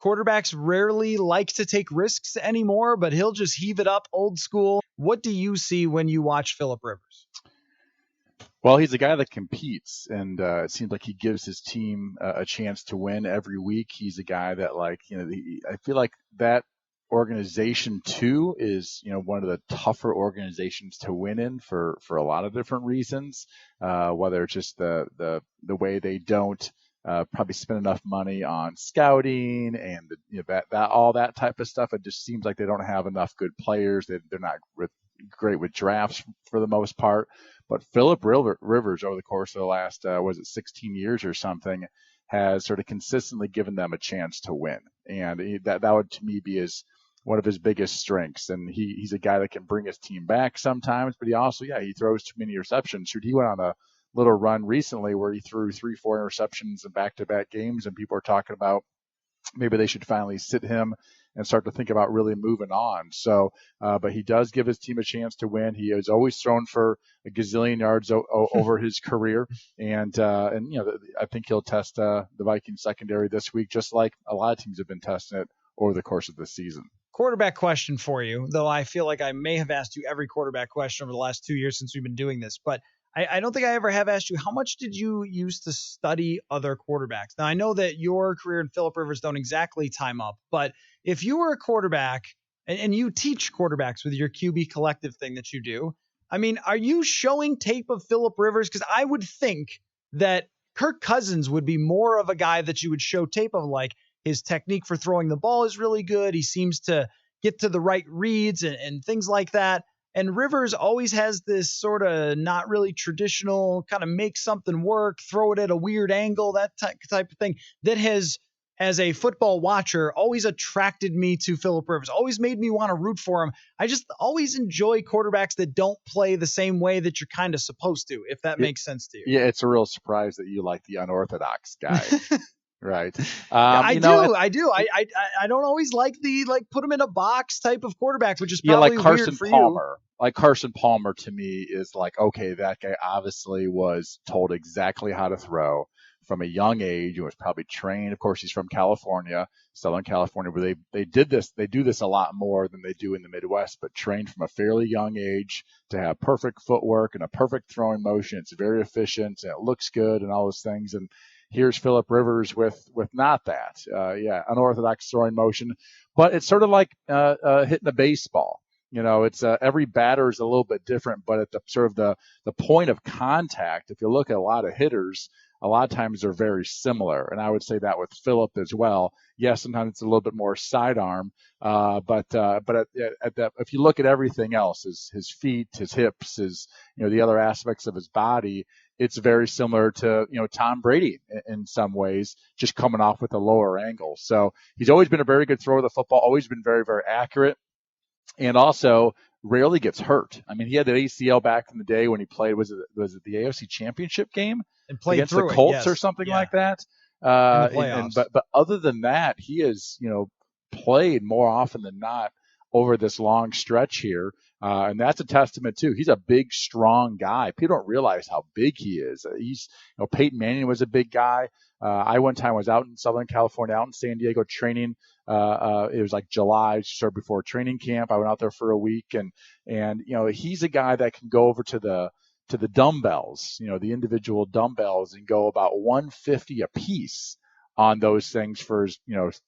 quarterbacks rarely like to take risks anymore, but he'll just heave it up old school. What do you see when you watch Phillip Rivers? Well, he's a guy that competes, and it seems like he gives his team a chance to win every week. He's a guy that, like, I feel like that organization too is, one of the tougher organizations to win in for a lot of different reasons. Whether it's just the way they don't probably spend enough money on scouting and that all that type of stuff. It just seems like they don't have enough good players. They're not great with drafts for the most part. But Phillip Rivers, over the course of the last, 16 years or something, has sort of consistently given them a chance to win. And that would, to me, be one of his biggest strengths. And he's a guy that can bring his team back sometimes, but he also, he throws too many interceptions. He went on a little run recently where he threw 3-4 interceptions in back-to-back games, and people are talking about maybe they should finally sit him and start to think about really moving on. So, but he does give his team a chance to win. He has always thrown for a gazillion yards over his career. And I think he'll test the Vikings secondary this week, just like a lot of teams have been testing it over the course of the season. Quarterback question for you, though I feel like I may have asked you every quarterback question over the last 2 years since we've been doing this, but I don't think I ever have asked you, how much did you use to study other quarterbacks? Now, I know that your career and Phillip Rivers don't exactly time up, but if you were a quarterback and you teach quarterbacks with your QB collective thing that you do, I mean, are you showing tape of Phillip Rivers? Because I would think that Kirk Cousins would be more of a guy that you would show tape of, like his technique for throwing the ball is really good. He seems to get to the right reads and things like that. And Rivers always has this sort of not really traditional kind of make something work, throw it at a weird angle, that type of thing that has, as a football watcher, always attracted me to Phillip Rivers, always made me want to root for him. I just always enjoy quarterbacks that don't play the same way that you're kind of supposed to, if that makes sense to you. Yeah, it's a real surprise that you like the unorthodox guy. Right. I do. I don't always like put him in a box type of quarterback, which is probably like Carson weird for Palmer. you. Like Carson Palmer to me is like, okay, that guy obviously was told exactly how to throw from a young age. He was probably trained. Of course, he's from California, Southern California, where they do this a lot more than they do in the Midwest, but trained from a fairly young age to have perfect footwork and a perfect throwing motion. It's very efficient and it looks good and all those things. And here's Phillip Rivers with not that. Unorthodox throwing motion, but it's sort of like hitting a baseball. It's every batter is a little bit different, but at the sort of the point of contact, if you look at a lot of hitters, a lot of times they're very similar. And I would say that with Phillip as well. Yes, sometimes it's a little bit more sidearm, but if you look at everything else, his feet, his hips, the other aspects of his body, it's very similar to Tom Brady in some ways, just coming off with a lower angle. So he's always been a very good thrower of the football, always been very, very accurate, and also rarely gets hurt. I mean, he had the ACL back in the day when he played. Was it the AFC Championship game and played against the Colts or something like that? In the playoffs. But other than that, he has played more often than not over this long stretch here. And that's a testament too. He's a big, strong guy. People don't realize how big he is. Peyton Manning was a big guy. I one time was out in Southern California, out in San Diego training. It was like July, sort of before training camp. I went out there for a week, and he's a guy that can go over to the dumbbells, the individual dumbbells, and go about 150 a piece on those things for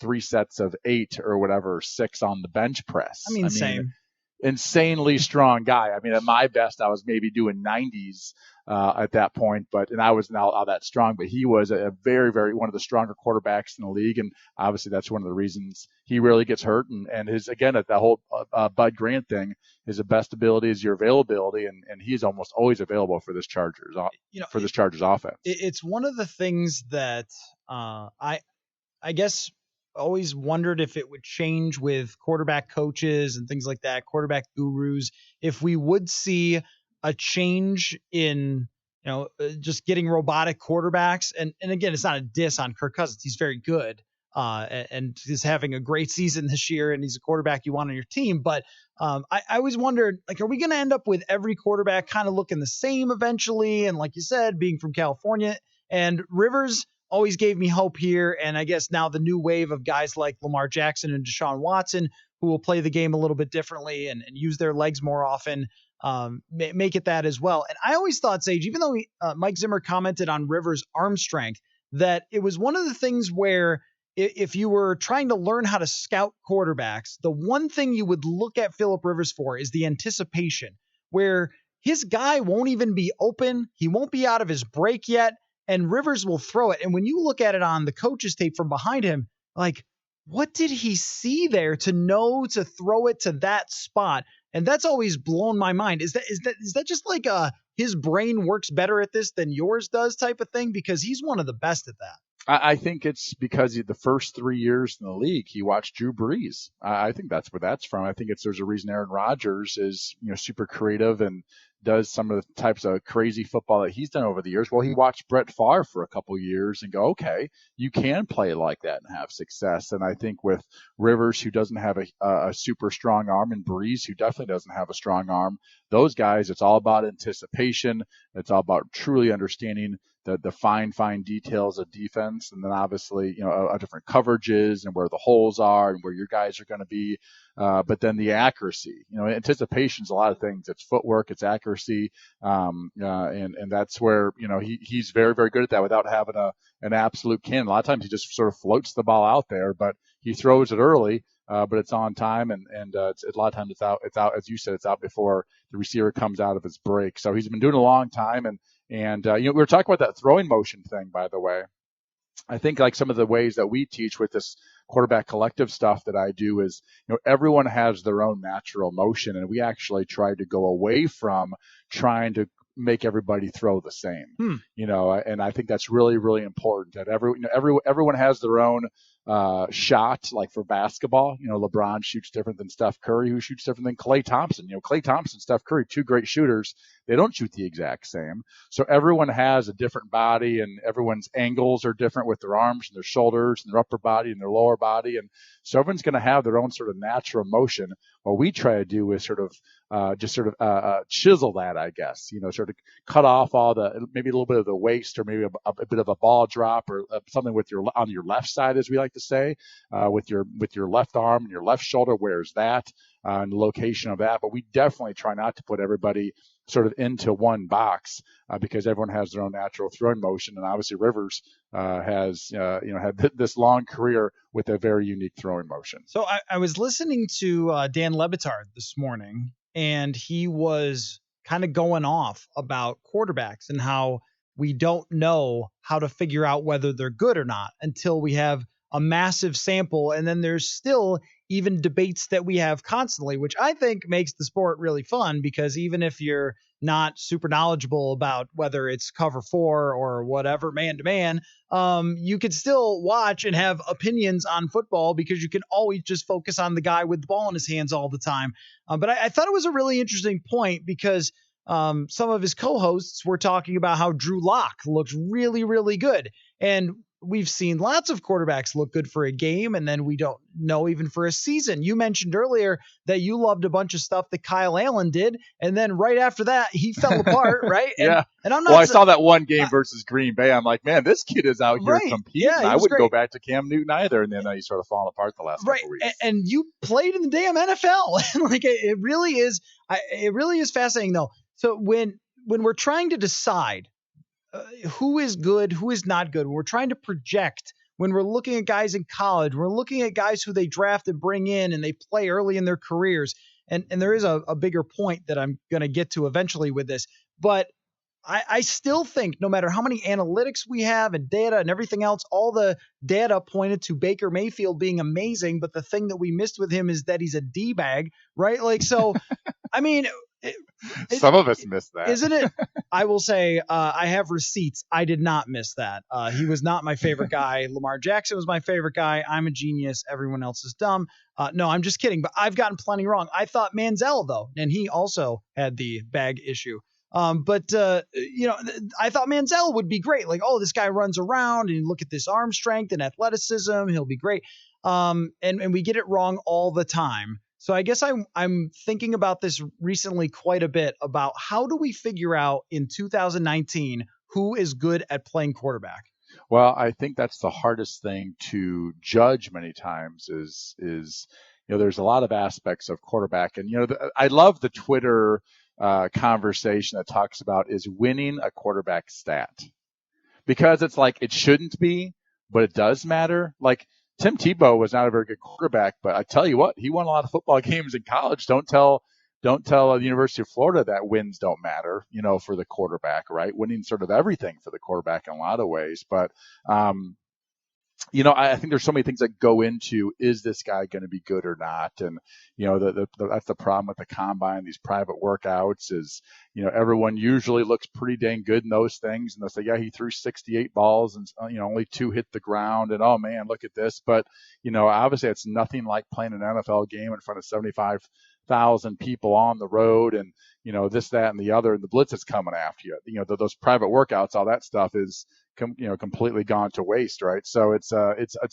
3 sets of 8 or whatever, 6 on the bench press. I mean, same. Insanely strong guy. I mean, at my best, I was maybe doing 90s at that point, and I wasn't all that strong, but he was a very, very one of the stronger quarterbacks in the league. And obviously that's one of the reasons he really gets hurt. And his, again, at the whole Bud Grant thing, his best ability is your availability. And he's almost always available for this Chargers, offense. It's one of the things that I guess always wondered if it would change with quarterback coaches and things like that, quarterback gurus, if we would see a change in, just getting robotic quarterbacks. And again, it's not a diss on Kirk Cousins. He's very good and is having a great season this year, and he's a quarterback you want on your team. But I always wondered, are we going to end up with every quarterback kind of looking the same eventually? And like you said, being from California, and Rivers always gave me hope here. And I guess now the new wave of guys like Lamar Jackson and Deshaun Watson, who will play the game a little bit differently and use their legs more often, make it that as well. And I always thought, Sage, even though Mike Zimmer commented on Rivers' arm strength, that it was one of the things where if you were trying to learn how to scout quarterbacks, the one thing you would look at Philip Rivers for is the anticipation, where his guy won't even be open. He won't be out of his break yet, and Rivers will throw it. And when you look at it on the coach's tape from behind him, like, what did he see there to know to throw it to that spot? And that's always blown my mind. Is that just like his brain works better at this than yours does type of thing? Because he's one of the best at that. I think it's because the first 3 years in the league, he watched Drew Brees. I think that's where that's from. I think there's a reason Aaron Rodgers is super creative and does some of the types of crazy football that he's done over the years. Well, he watched Brett Favre for a couple years and go, okay, you can play like that and have success. And I think with Rivers, who doesn't have a super strong arm, and Brees, who definitely doesn't have a strong arm, those guys, it's all about anticipation. It's all about truly understanding the fine details of defense, and then obviously different coverages and where the holes are and where your guys are going to be, but then the accuracy. Anticipation is a lot of things. It's footwork, it's accuracy, and that's where he's very, very good at that without having an absolute cannon. A lot of times he just sort of floats the ball out there, but he throws it early. But it's on time, and it's a lot of times it's out as you said, it's out before the receiver comes out of his break. So he's been doing it a long time, and we were talking about that throwing motion thing, by the way. I think like some of the ways that we teach with this quarterback collective stuff that I do is, everyone has their own natural motion, and we actually try to go away from trying to make everybody throw the same. And I think that's really, really important that everyone has their own shot. Like for basketball, LeBron shoots different than Steph Curry, who shoots different than Klay Thompson. Klay Thompson, Steph Curry, two great shooters. They don't shoot the exact same. So everyone has a different body, and everyone's angles are different with their arms and their shoulders and their upper body and their lower body. And so everyone's going to have their own sort of natural motion. What we try to do is sort of chisel that, I guess, sort of cut off maybe a little bit of the waist, or maybe a bit of a ball drop, or something on your left side, as we like to say, with your left arm and your left shoulder. Where's that? And the location of that. But we definitely try not to put everybody sort of into one box, because everyone has their own natural throwing motion. And obviously Rivers has had this long career with a very unique throwing motion. So I was listening to Dan Le Batard this morning, and he was kind of going off about quarterbacks and how we don't know how to figure out whether they're good or not until we have a massive sample. And then there's still even debates that we have constantly, which I think makes the sport really fun, because even if you're not super knowledgeable about whether it's cover 4 or whatever, man to man, you could still watch and have opinions on football, because you can always just focus on the guy with the ball in his hands all the time. But I thought it was a really interesting point, because some of his co-hosts were talking about how Drew Lock looks really, really good. And we've seen lots of quarterbacks look good for a game, and then we don't know even for a season. You mentioned earlier that you loved a bunch of stuff that Kyle Allen did, and then right after that, he fell apart, right? Yeah. And I'm not. Well, I saw that one game versus Green Bay. I'm like, man, this kid is out here competing. Yeah, I wouldn't go back to Cam Newton either. And then he's sort of fallen apart the last couple of weeks. And you played in the damn NFL. Like it really is. It really is fascinating, though. So when we're trying to decide who is good, who is not good, when we're trying to project, when we're looking at guys in college, we're looking at guys who they draft and bring in and they play early in their careers. And there is a bigger point that I'm going to get to eventually with this. But I still think no matter how many analytics we have and data and everything else, all the data pointed to Baker Mayfield being amazing. But the thing that we missed with him is that he's a D-bag, right? Like, so, I mean, some of us missed that, isn't it? I will say I have receipts. I did not miss that. He was not my favorite guy. Lamar Jackson was my favorite guy. I'm a genius. Everyone else is dumb. No, I'm just kidding. But I've gotten plenty wrong. I thought Manziel, though, and he also had the bag issue. But I thought Manziel would be great. Like, oh, this guy runs around, and look at this arm strength and athleticism. He'll be great. And we get it wrong all the time. So I guess I'm thinking about this recently quite a bit about how do we figure out in 2019 who is good at playing quarterback? Well, I think that's the hardest thing to judge many times is there's a lot of aspects of quarterback, and I love the Twitter conversation that talks about is winning a quarterback stat, because it's like it shouldn't be, but it does matter. Like Tim Tebow was not a very good quarterback, but I tell you what, he won a lot of football games in college. Don't tell the University of Florida that wins don't matter, for the quarterback, right? Winning sort of everything for the quarterback in a lot of ways, but um, I think there's so many things that go into, is this guy going to be good or not? And, that's the problem with the combine, these private workouts is, everyone usually looks pretty dang good in those things. And they'll say, yeah, he threw 68 balls and, only 2 hit the ground. And, oh man, look at this. But, obviously it's nothing like playing an NFL game in front of 75,000 people on the road and, this, that, and the other, and the blitz is coming after you. Those private workouts, all that stuff is, completely gone to waste, right? So it's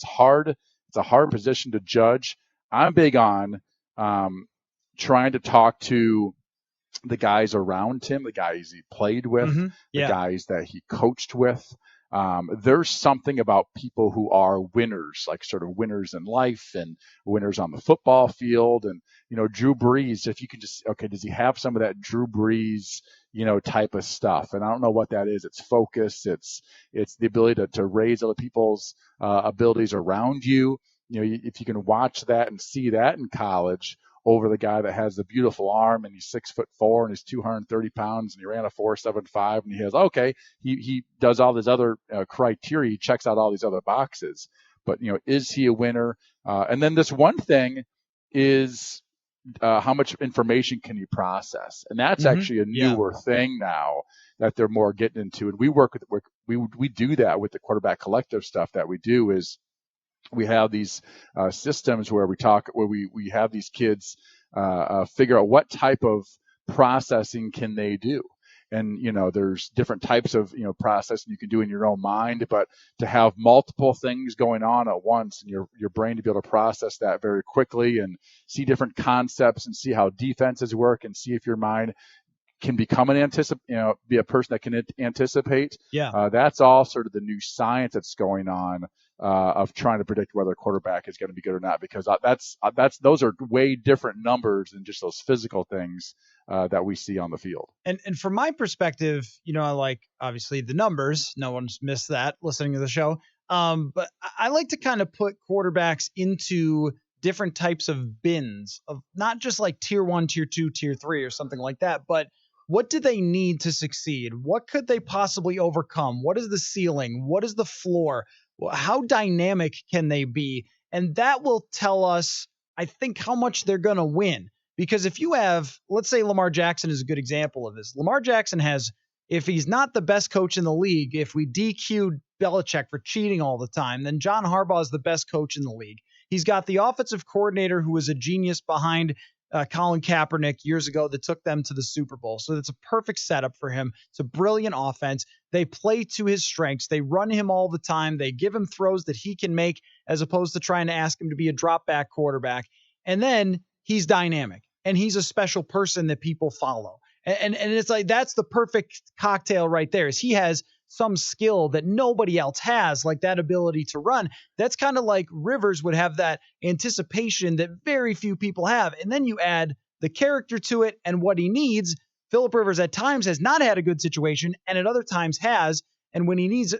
hard. It's a hard position to judge. I'm big on trying to talk to the guys around him, the guys he played with, the Yeah. guys that he coached with. There's something about people who are winners, like sort of winners in life and winners on the football field. And, Drew Brees, if you can just, okay, does he have some of that Drew Brees, type of stuff? And I don't know what that is. It's focus. It's the ability to raise other people's abilities around you. If you can watch that and see that in college, over the guy that has the beautiful arm and he's 6'4" and he's 230 pounds and he ran a 4.75 and he has, okay, he does all this other criteria. He checks out all these other boxes, but is he a winner? And then this one thing is how much information can you process? And that's actually a Yeah. newer thing now that they're more getting into. And we do that with the quarterback collective stuff that we do is we have these systems where we have these kids figure out what type of processing can they do. And there's different types of processing you can do in your own mind, but to have multiple things going on at once and your brain to be able to process that very quickly and see different concepts and see how defenses work and see if your mind can become be a person that can anticipate. Yeah. That's all sort of the new science that's going on of trying to predict whether a quarterback is going to be good or not, because those are way different numbers than just those physical things that we see on the field. And from my perspective, I like obviously the numbers. No one's missed that listening to the show. But I like to kind of put quarterbacks into different types of bins of not just like tier 1, tier 2, tier 3 or something like that, but what do they need to succeed? What could they possibly overcome? What is the ceiling? What is the floor? How dynamic can they be? And that will tell us, I think, how much they're going to win. Because if you have, let's say Lamar Jackson is a good example of this. Lamar Jackson has, if he's not the best coach in the league, if we DQ'd Belichick for cheating all the time, then John Harbaugh is the best coach in the league. He's got the offensive coordinator who was a genius behind Colin Kaepernick years ago that took them to the Super Bowl. So it's a perfect setup for him. It's a brilliant offense. They play to his strengths. They run him all the time. They give him throws that he can make as opposed to trying to ask him to be a drop back quarterback. And then he's dynamic and he's a special person that people follow. And it's like, that's the perfect cocktail right there is he has some skill that nobody else has, like that ability to run. That's kind of like Rivers would have that anticipation that very few people have. And then you add the character to it and what he needs. Philip Rivers at times has not had a good situation and at other times has. And when he's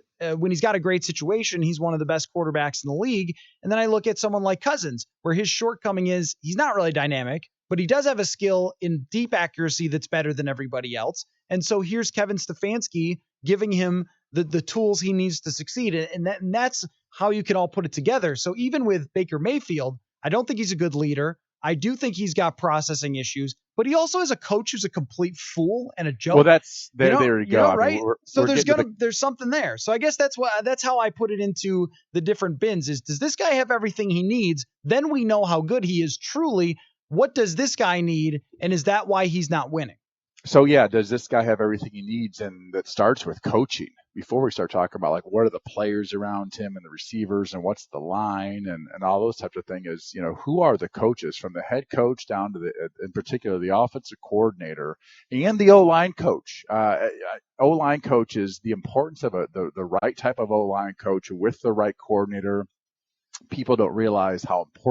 got a great situation, he's one of the best quarterbacks in the league. And then I look at someone like Cousins, where his shortcoming is he's not really dynamic, but he does have a skill in deep accuracy that's better than everybody else. And so here's Kevin Stefanski giving him the tools he needs to succeed. And that's how you can all put it together. So even with Baker Mayfield, I don't think he's a good leader. I do think he's got processing issues, but he also is a coach who's a complete fool and a joke. Well, there you go. Right? So we're there's something there. So I guess that's how I put it into the different bins is, does this guy have everything he needs? Then we know how good he is truly. What does this guy need? And is that why he's not winning? So yeah, does this guy have everything he needs? And that starts with coaching. before we start talking about like what are the players around him and the receivers and what's the line and all those types of things is, who are the coaches from the head coach down to in particular, the offensive coordinator and the O-line coach. O-line coach is the importance of the right type of O-line coach with the right coordinator. People don't realize how important